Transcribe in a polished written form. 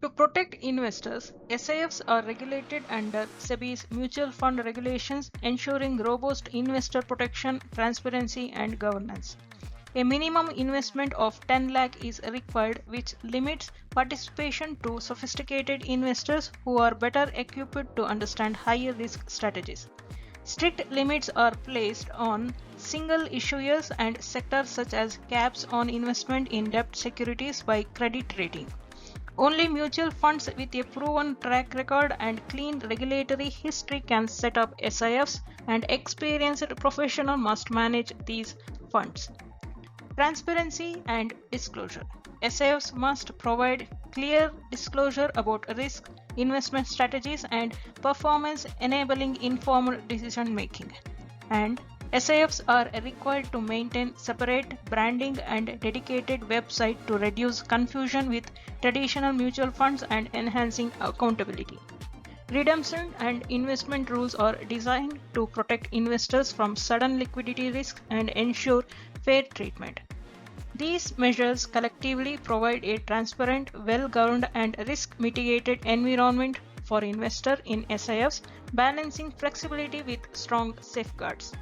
To protect investors, SIFs are regulated under SEBI's mutual fund regulations, ensuring robust investor protection, transparency, and governance. A minimum investment of 10 lakh is required, which limits participation to sophisticated investors who are better equipped to understand higher risk strategies. Strict limits are placed on single issuers and sectors such as caps on investment in debt securities by credit rating. Only mutual funds with a proven track record and clean regulatory history can set up SIFs, and experienced professionals must manage these funds. Transparency and disclosure. SIFs must provide clear disclosure about risk, investment strategies, and performance, enabling informed decision making. And SIFs are required to maintain separate branding and dedicated website to reduce confusion with traditional mutual funds and enhancing accountability. Redemption and investment rules are designed to protect investors from sudden liquidity risk and ensure fair treatment. These measures collectively provide a transparent, well-governed, and risk-mitigated environment for investors in SIFs, balancing flexibility with strong safeguards.